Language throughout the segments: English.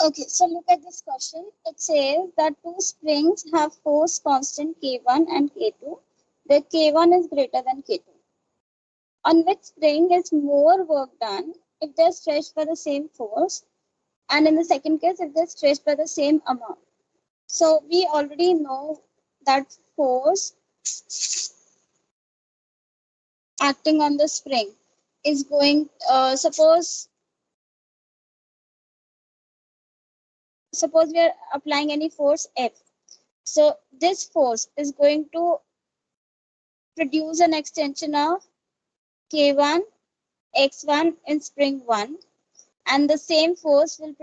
Okay, so look at this question. It says that two springs have force constant K1 and K2, where K1 is greater than K2. On which spring is more work done if they're stretched by the same force, and in the second case, if they're stretched by the same amount. So we already know that force acting on the spring is going, suppose we are applying any force F. So this force is going to produce an extension of K1 X1 in spring 1, and the same force will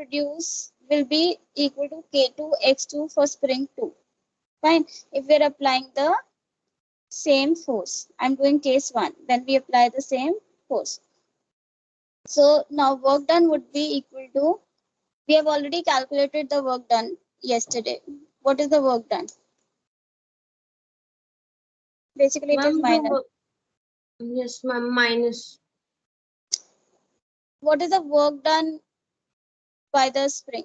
be equal to K2 X2 for spring 2. Fine. If we are applying the same force, I'm doing case 1, then we apply the same force. So now work done would be equal to, we have already calculated the work done yesterday. What is the work done? Basically, it is minus. Yes, ma'am, minus. What is the work done by the spring?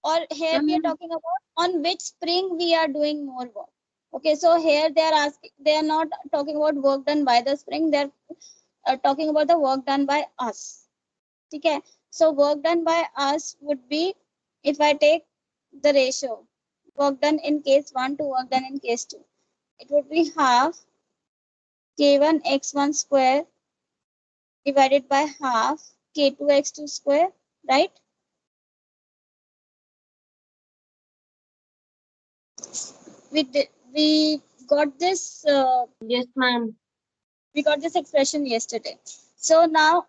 Or here we are talking about on which spring we are doing more work. Okay, so here they are asking, they are not talking about work done by the spring, they are talking about the work done by us. Okay, so work done by us would be, if I take the ratio, work done in case 1 to work done in case 2, it would be half K1 X1 square divided by half K2 X2 square, right? We got this. Yes, ma'am. We got this expression yesterday. So now,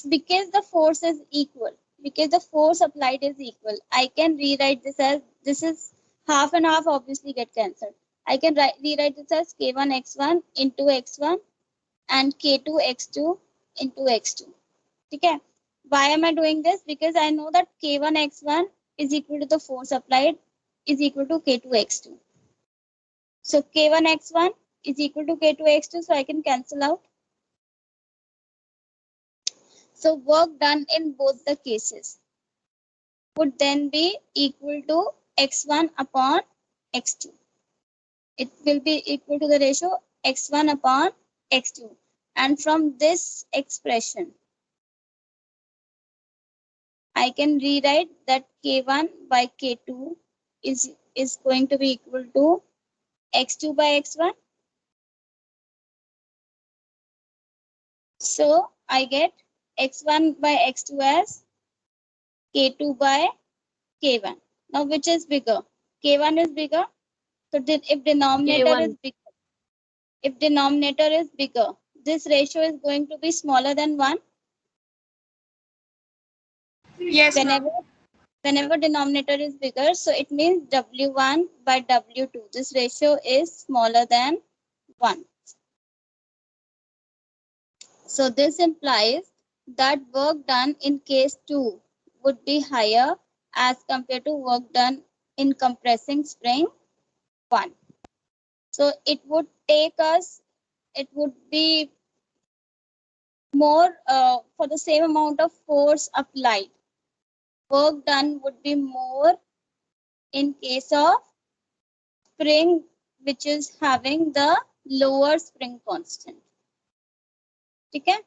because the force is equal, because the force applied is equal, I can rewrite this as, this is half and half obviously get cancelled. I can rewrite this as K1 X1 into X1 and K2 X2 into X2. Okay. Why am I doing this? Because I know that K1 X1 is equal to the force applied is equal to K2 X2. So K1 X1 is equal to K2 X2, so I can cancel out. So work done in both the cases would then be equal to X1 upon X2. It will be equal to the ratio X1 upon X2. And from this expression, I can rewrite that K1 by K2 is going to be equal to X2 by X1. So I get X1 by X2 as K2 by K1. Now which is bigger? K1 is bigger. So if denominator K1. is bigger, if denominator is bigger, this ratio is going to be smaller than 1. Yes, Whenever denominator is bigger, so it means W1 by W2. This ratio is smaller than 1. So this implies that work done in case 2 would be higher as compared to work done in compressing spring 1. So it would be more for the same amount of force applied. Work done would be more in case of spring which is having the lower spring constant. Okay?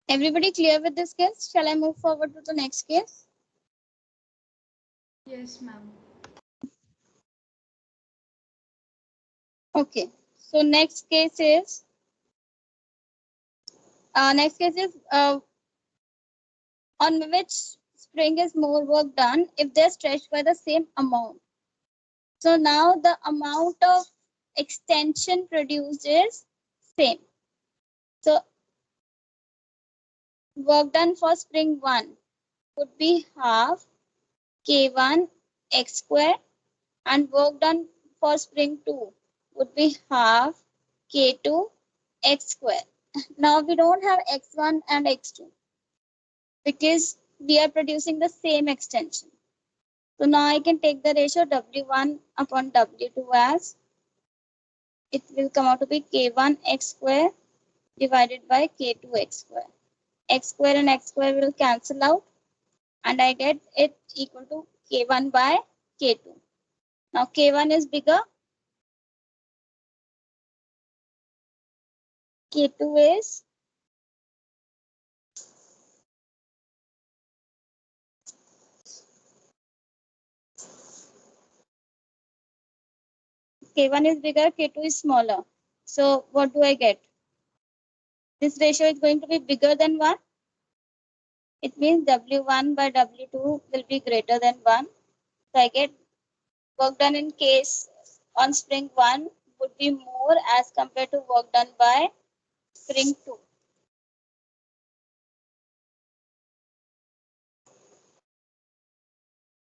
Everybody clear with this case? Shall I move forward to the next case? Yes, ma'am. Okay. So next case is on which spring is more work done if they're stretched by the same amount. So now the amount of extension produced is same. So work done for spring 1 would be half K1 X square, and work done for spring 2 would be half K2 X square. Now we don't have X1 and X2 because we are producing the same extension. So now I can take the ratio W1 upon W2 as it will come out to be K1 x square divided by K2 x square. X square and x square will cancel out, and I get it equal to K1 by K2. Now K1 is bigger, K2 is K1 is bigger, K2 is smaller. So what do I get? This ratio is going to be bigger than 1. It means W1 by W2 will be greater than 1. So I get work done in case on spring 1 would be more as compared to work done by spring 2.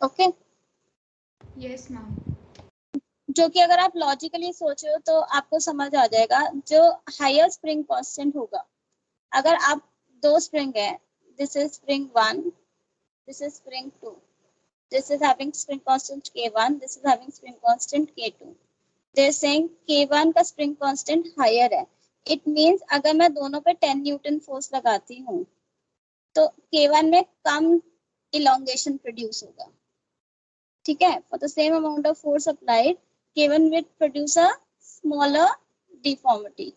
Okay. Yes, ma'am. जो कि अगर आप logically सोचो तो आपको समझ आ जाएगा जो हायर स्प्रिंग कांस्टेंट होगा अगर आप दो स्प्रिंग है this is spring 1 this is spring 2 this is having spring constant K1 this is having spring constant K2 they're saying K1 का spring constant higher है it means अगर मैं दोनों पे 10 न्यूटन फोर्स लगाती हूँ तो K1 में कम elongation प्रोड्यूस होगा ठीक है for the same amount of force applied K1 will produce a smaller deformity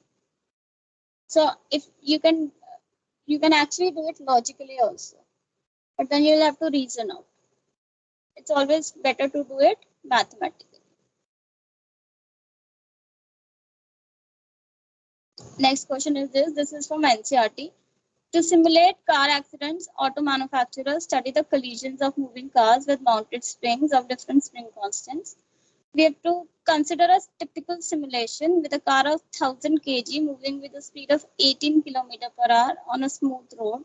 so if you can actually do it logically also but then you'll have to reason out it's always better to do it mathematically. Next question is this. This is from NCRT. To simulate car accidents, auto manufacturers study the collisions of moving cars with mounted springs of different spring constants. We have to consider a typical simulation with a car of 1000 kg moving with a speed of 18 km per hour on a smooth road,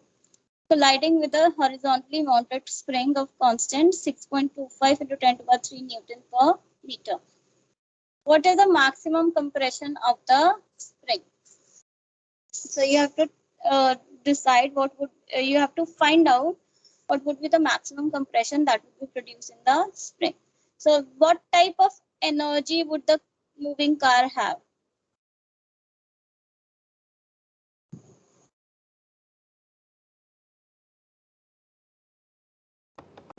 colliding with a horizontally mounted spring of constant 6.25 into 10 to the power 3 Newton per meter. What is the maximum compression of the spring? So you have to decide what would you have to find out what would be the maximum compression that would be produced in the spring. So what type of energy would the moving car have?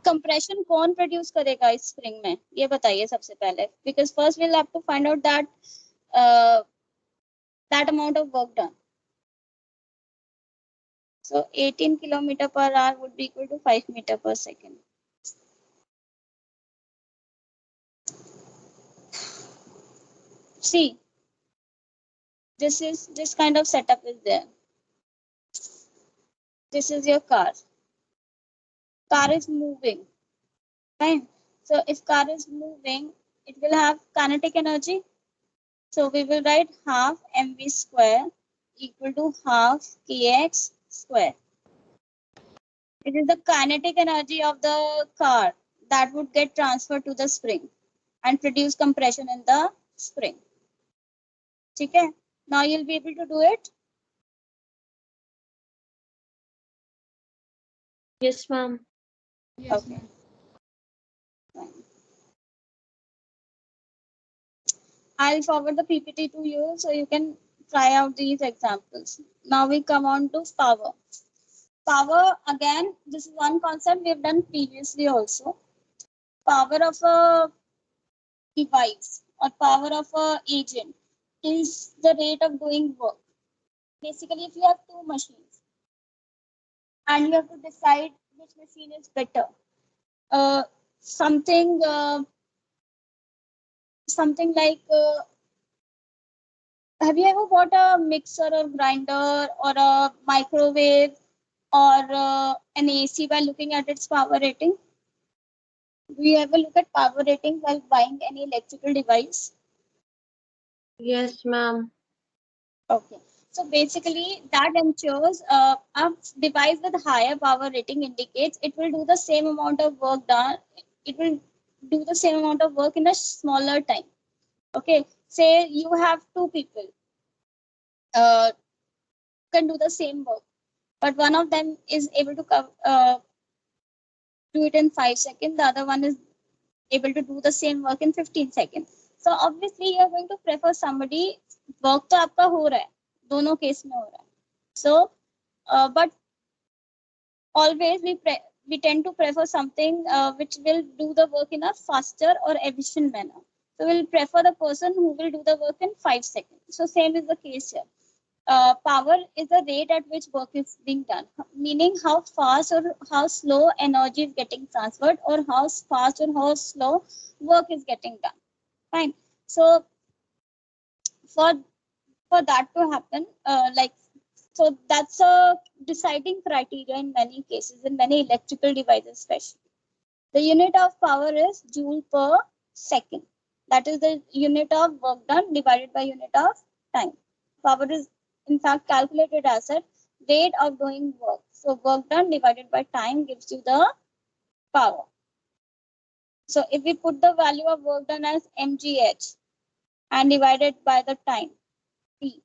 Compression कौन produce करेगा इस spring में ये बताइए सबसे पहले because first we'll have to find out that amount of work done. So 18 km per hour would be equal to 5 meter per second. See, this kind of setup is there. This is your car. Car is moving, right? So if car is moving, it will have kinetic energy. So we will write half mv square equal to half kx square. It is the kinetic energy of the car that would get transferred to the spring and produce compression in the spring. Okay? Now you'll be able to do it. Yes, ma'am. Yes, Okay. ma'am. I'll forward the PPT to you so you can try out these examples. Now we come on to power. Power, again, this is one concept we have done previously also. Power of a device or power of a agent is the rate of doing work. Basically, if you have two machines and you have to decide which machine is better, uh, something something like have you ever bought a mixer or grinder or a microwave or an AC by looking at its power rating? Do you ever look at power rating while buying any electrical device? Yes, ma'am. Okay. So basically that ensures a device with higher power rating indicates it will do the same amount of work done. It will do the same amount of work in a smaller time. Okay. Say you have two people uh, can do the same work, but one of them is able to do it in 5 seconds. The other one is able to do the same work in 15 seconds. So obviously you are going to prefer somebody, work तो आपका हो रहा है, दोनों case में हो रहा है. So but always we tend to prefer something which will do the work in a faster or efficient manner. So we'll prefer the person who will do the work in 5 seconds. So same is the case here. Power is the rate at which work is being done, meaning how fast or how slow energy is getting transferred, or how fast or how slow work is getting done. Fine. So for that to happen, so that's a deciding criteria in many cases, in many electrical devices especially. The unit of power is joule per second. That is the unit of work done divided by unit of time. Power is in fact calculated as a rate of doing work. So work done divided by time gives you the power. So if we put the value of work done as mgh and divided by the time t,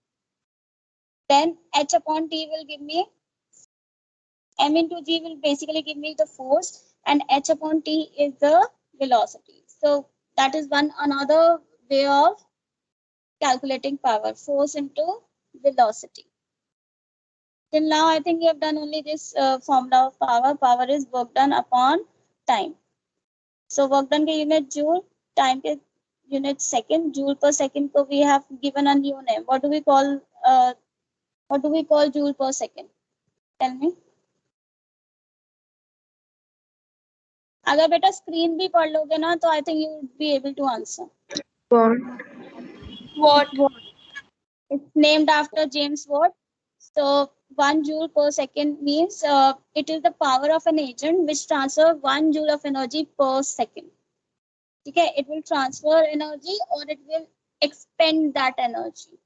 then h upon t will give me, m into g will basically give me the force, and h upon t is the velocity. So that is one another way of calculating power, force into velocity. Till now, I think you have done only this formula of power. Power is work done upon time. So work done ke unit joule, time ke unit second, joule per second ko we have given a new name. What do we call joule per second? Tell me. अगर बेटा screen भी पढ़ लोगे ना तो I think you would be able to answer. What? It's named after James Watt. So 1 joule per second means it is the power of an agent which transfer 1 joule of energy per second. Okay, it will transfer energy or it will expend that energy.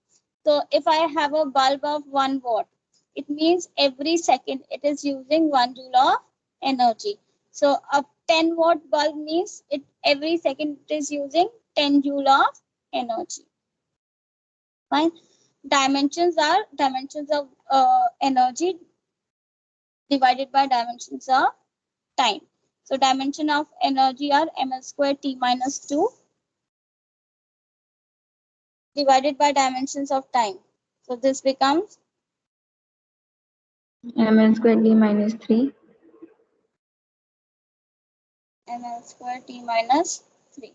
So if I have a bulb of 1 watt, it means every second it is using 1 joule of energy. So a 10 watt bulb means it every second it is using 10 joule of energy. Fine. Dimensions are dimensions of energy divided by dimensions of time. So dimension of energy are ml square t minus 2 divided by dimensions of time. So this becomes ml square t minus 3. ml square t minus 3.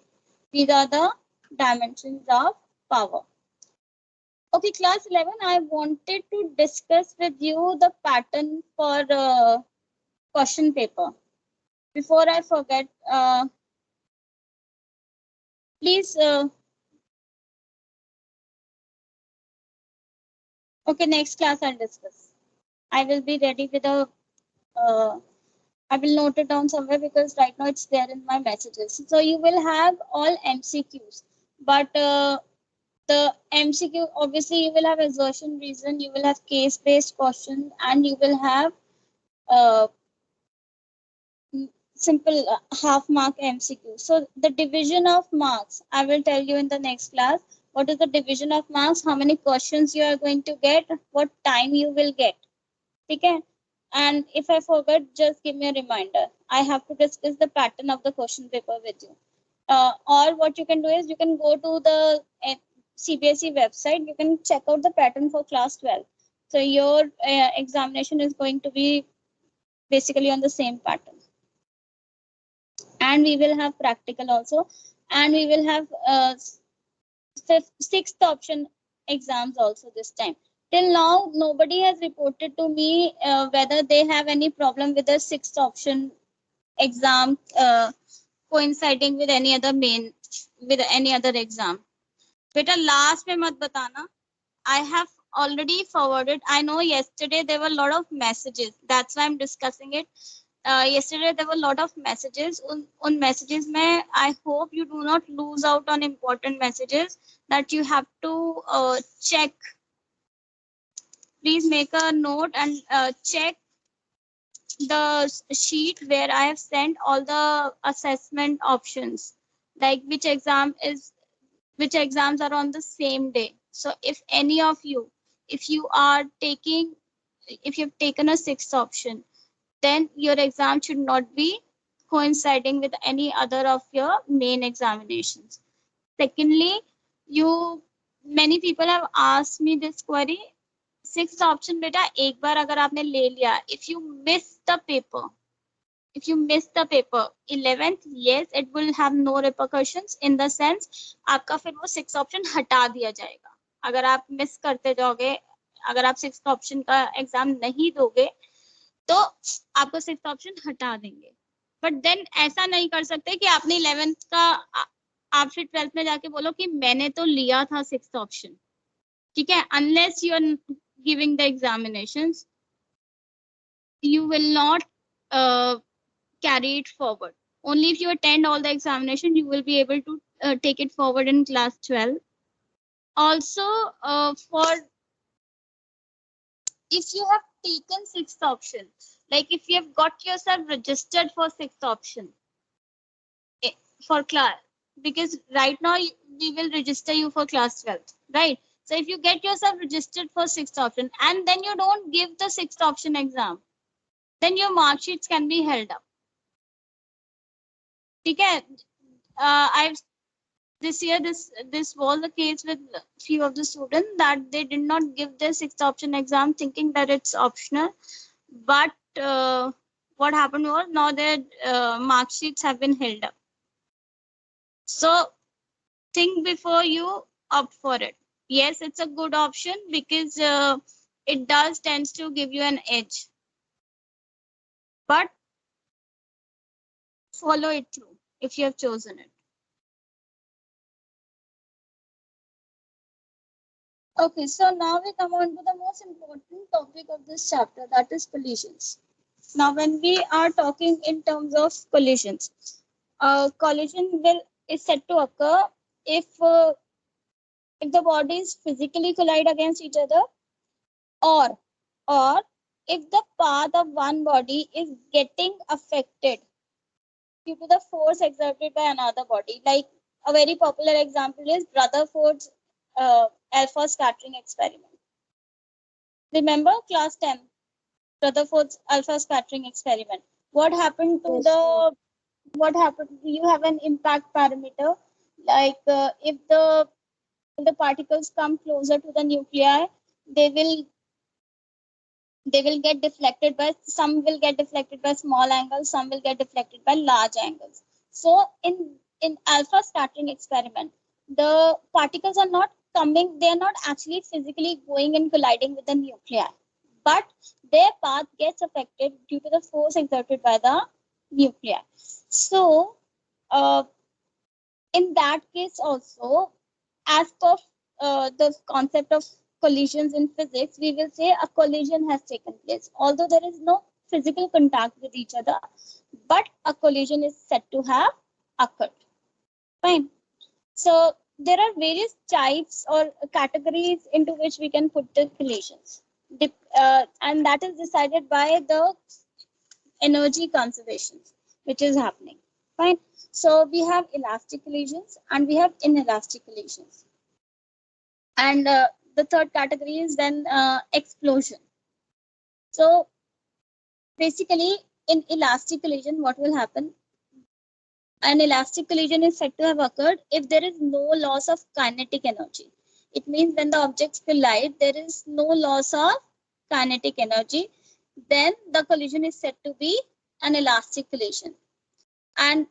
These are the dimensions of power. Okay, class 11, I wanted to discuss with you the pattern for question paper. Before I forget, please. Okay, next class I'll discuss. I will be ready with a. I will note it down somewhere because right now it's there in my messages. So you will have all MCQs, but the MCQ, obviously you will have assertion reason, you will have case-based questions, and you will have uh, simple half mark MCQ. So the division of marks, I will tell you in the next class. What is the division of marks? How many questions you are going to get? What time you will get? Okay? And if I forget, just give me a reminder. I have to discuss the pattern of the question paper with you. Or what you can do is you can go to the CBSE website. You can check out the pattern for class 12. So your examination is going to be basically on the same pattern. And we will have practical also. And we will have sixth option exams also this time. Till now, nobody has reported to me whether they have any problem with the sixth option exam coinciding with any other exam. Beta, last में मत बताना. I have already forwarded. I know yesterday there were a lot of messages. That's why I'm discussing it. Yesterday there were a lot of messages. On messages mein, I hope you do not lose out on important messages that you have to check. Please make a note and check the sheet where I have sent all the assessment options, like which exams are on the same day. So if any of you, if you've taken a sixth option, then your exam should not be coinciding with any other of your main examinations. Secondly, many people have asked me this query. Sixth option बेटा एक बार अगर आपने ले लिया, if you miss the paper, 11th, yes, it will have no repercussions in the sense आपका फिर वो six option हटा दिया जाएगा. अगर आप मिस करते जाओगे, अगर आप सिक्स ऑप्शन का एग्जाम नहीं दोगे तो आपको सिक्स ऑप्शन हटा देंगे. बट देन ऐसा नहीं कर सकते कि आपने 11th का आप फिर 12th में जाके बोलो कि मैंने तो लिया था सिक्स ऑप्शन. ठीक है, unless you are giving the examinations, you will not carry it forward. Only if you attend all the examination, you will be able to take it forward in class 12. Also, for if you have taken sixth option, like if you have got yourself registered for sixth option for class, because right now we will register you for class 12th, right? So if you get yourself registered for sixth option and then you don't give the sixth option exam, then your mark sheets can be held up. Okay, I've this year this was the case with few of the students that they did not give their sixth option exam thinking that it's optional, but what happened was now their mark sheets have been held up. So think before you opt for it. Yes, it's a good option because it does tends to give you an edge, but follow it through if you have chosen it. Okay, so now we come on to the most important topic of this chapter, that is collisions. Now, when we are talking in terms of collisions, collision is said to occur if the bodies physically collide against each other, or if the path of one body is getting affected due to the force exerted by another body. Like a very popular example is Rutherford's alpha scattering experiment. Remember class 10, Rutherford's alpha scattering experiment. What happened to what happened? You have an impact parameter. Like if the particles come closer to the nuclei, they will get deflected by, some will get deflected by small angles, some will get deflected by large angles. So in alpha scattering experiment, the particles are not coming, they are not actually physically going and colliding with the nuclei, but their path gets affected due to the force exerted by the nuclei. So in that case also, as per the concept of collisions in physics, we will say a collision has taken place. Although there is no physical contact with each other, but a collision is said to have occurred. Fine. So there are various types or categories into which we can put the collisions. And that is decided by the energy conservation which is happening. Fine. So we have elastic collisions and we have inelastic collisions. And the third category is then explosion. So basically in elastic collision, what will happen? An elastic collision is said to have occurred if there is no loss of kinetic energy. It means when the objects collide, there is no loss of kinetic energy. Then the collision is said to be an elastic collision. And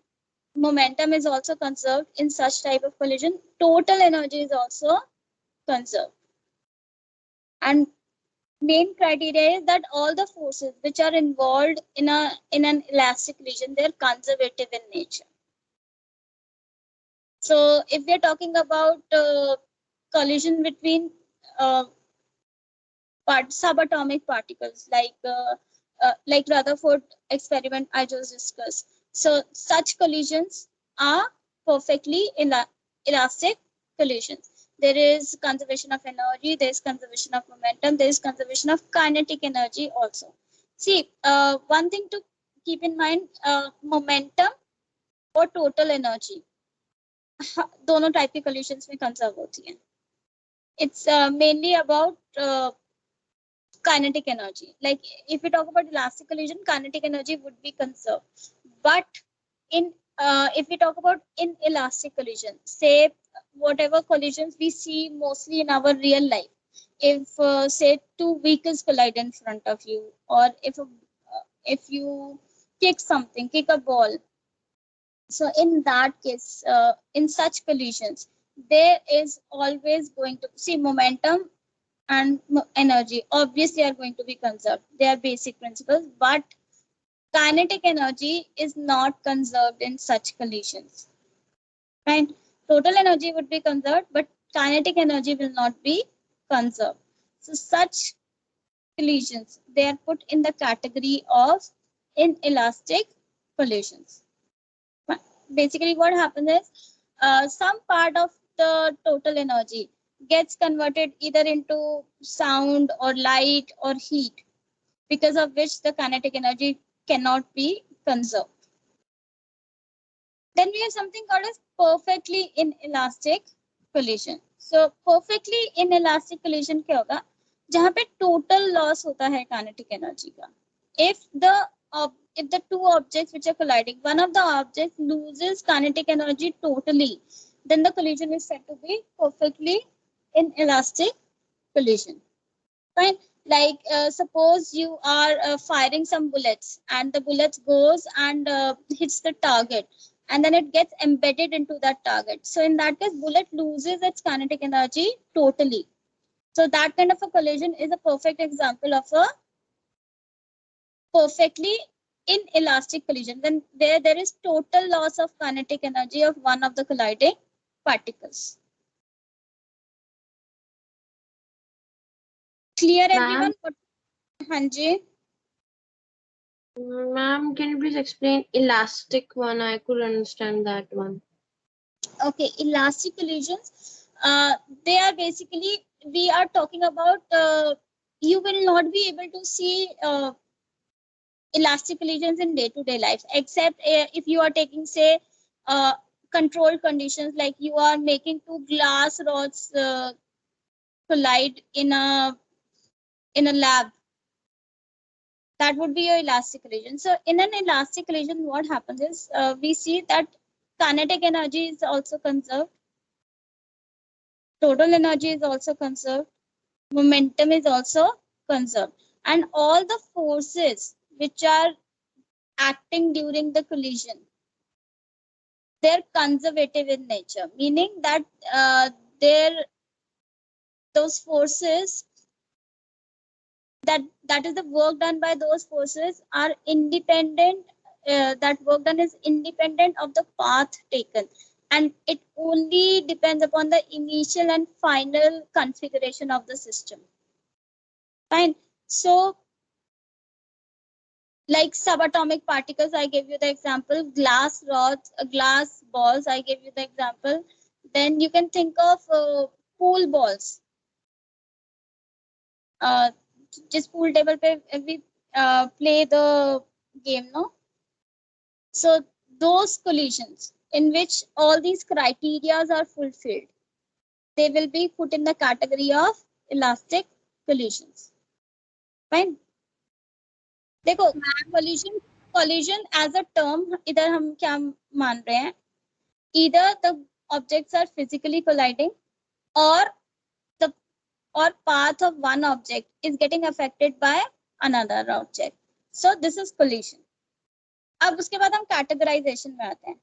momentum is also conserved in such type of collision. Total energy is also conserved. And main criteria is that all the forces which are involved in an elastic collision, they're conservative in nature. So if we're talking about collision between subatomic particles, like Rutherford experiment I just discussed, so such collisions are perfectly elastic collisions. There is conservation of energy, there is conservation of momentum, there is conservation of kinetic energy also. See, one thing to keep in mind, momentum or total energy, दोनों type के collisions में conserve होती हैं. It's mainly about kinetic energy. Like if we talk about elastic collision, kinetic energy would be conserved. But in if we talk about inelastic collision, say whatever collisions we see mostly in our real life, if say two vehicles collide in front of you, or if you kick a ball, so in that case, in such collisions, there is always going to see momentum and energy obviously are going to be conserved. They are basic principles, but kinetic energy is not conserved in such collisions. Right? Total energy would be conserved, but kinetic energy will not be conserved. So such collisions, they are put in the category of inelastic collisions. Basically, what happens is some part of the total energy gets converted either into sound or light or heat, because of which the kinetic energy cannot be conserved. Then we have something called as perfectly inelastic collision. So perfectly inelastic collision क्या होगा, जहाँ पे total loss होता है kinetic energy का. If the two objects which are colliding, one of the objects loses kinetic energy totally, then the collision is said to be perfectly inelastic collision. Fine. Like suppose you are firing some bullets and the bullets goes and hits the target, and then it gets embedded into that target. So in that case, bullet loses its kinetic energy totally. So that kind of a collision is a perfect example of a perfectly inelastic collision. Then there is total loss of kinetic energy of one of the colliding particles. Clear, everyone? Hanji? Ma'am, can you please explain elastic one? I could understand that one. Okay, elastic collisions. They are basically, we are talking about, you will not be able to see elastic collisions in day-to-day life, except if you are taking, say, controlled conditions, like you are making two glass rods collide in a lab. That would be your elastic collision. So in an elastic collision, what happens is we see that kinetic energy is also conserved, total energy is also conserved, momentum is also conserved, and all the forces which are acting during the collision, they're conservative in nature, meaning that those forces, that is the work done by those forces are independent, that work done is independent of the path taken, and it only depends upon the initial and final configuration of the system. Fine. So like subatomic particles, I gave you the example, glass rods, glass balls, I gave you the example. Then you can think of pool balls. Just pool table pe we play the game, no? So those collisions in which all these criteria are fulfilled, they will be put in the category of elastic collisions. Fine. देखो collision as a term, इधर हम क्या मान रहे हैं, either the objects are physically colliding or the path of one object is getting affected by another object. So this is collision. अब उसके बाद हम categorization में आते हैं.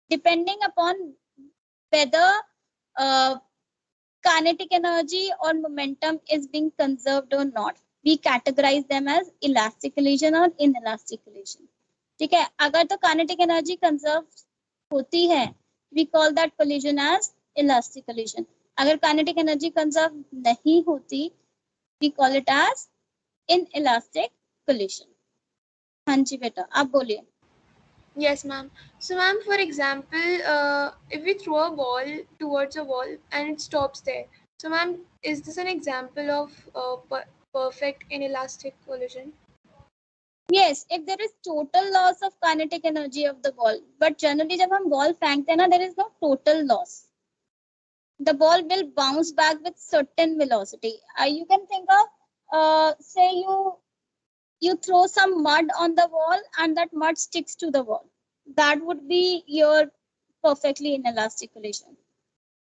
Depending upon whether kinetic energy or momentum is being conserved or not, we categorize them as elastic collision or inelastic collision. ठीक है, अगर तो kinetic energy conserve होती है, we call that collision as elastic collision. अगर kinetic energy conserve नहीं होती, we call it as inelastic collision. हाँ जी बेटा, आप बोलिए. Yes, ma'am. So, ma'am, for example, if we throw a ball towards a wall and it stops there, so, ma'am, is this an example of perfect inelastic collision? Yes, if there is total loss of kinetic energy of the ball, but generally जब हम ball फेंकते हैं ना, there is no total loss. The ball will bounce back with certain velocity. You can think of, say you throw some mud on the wall and that mud sticks to the wall. that would be your perfectly inelastic collision.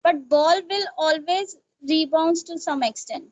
But ball will always rebounds to some extent.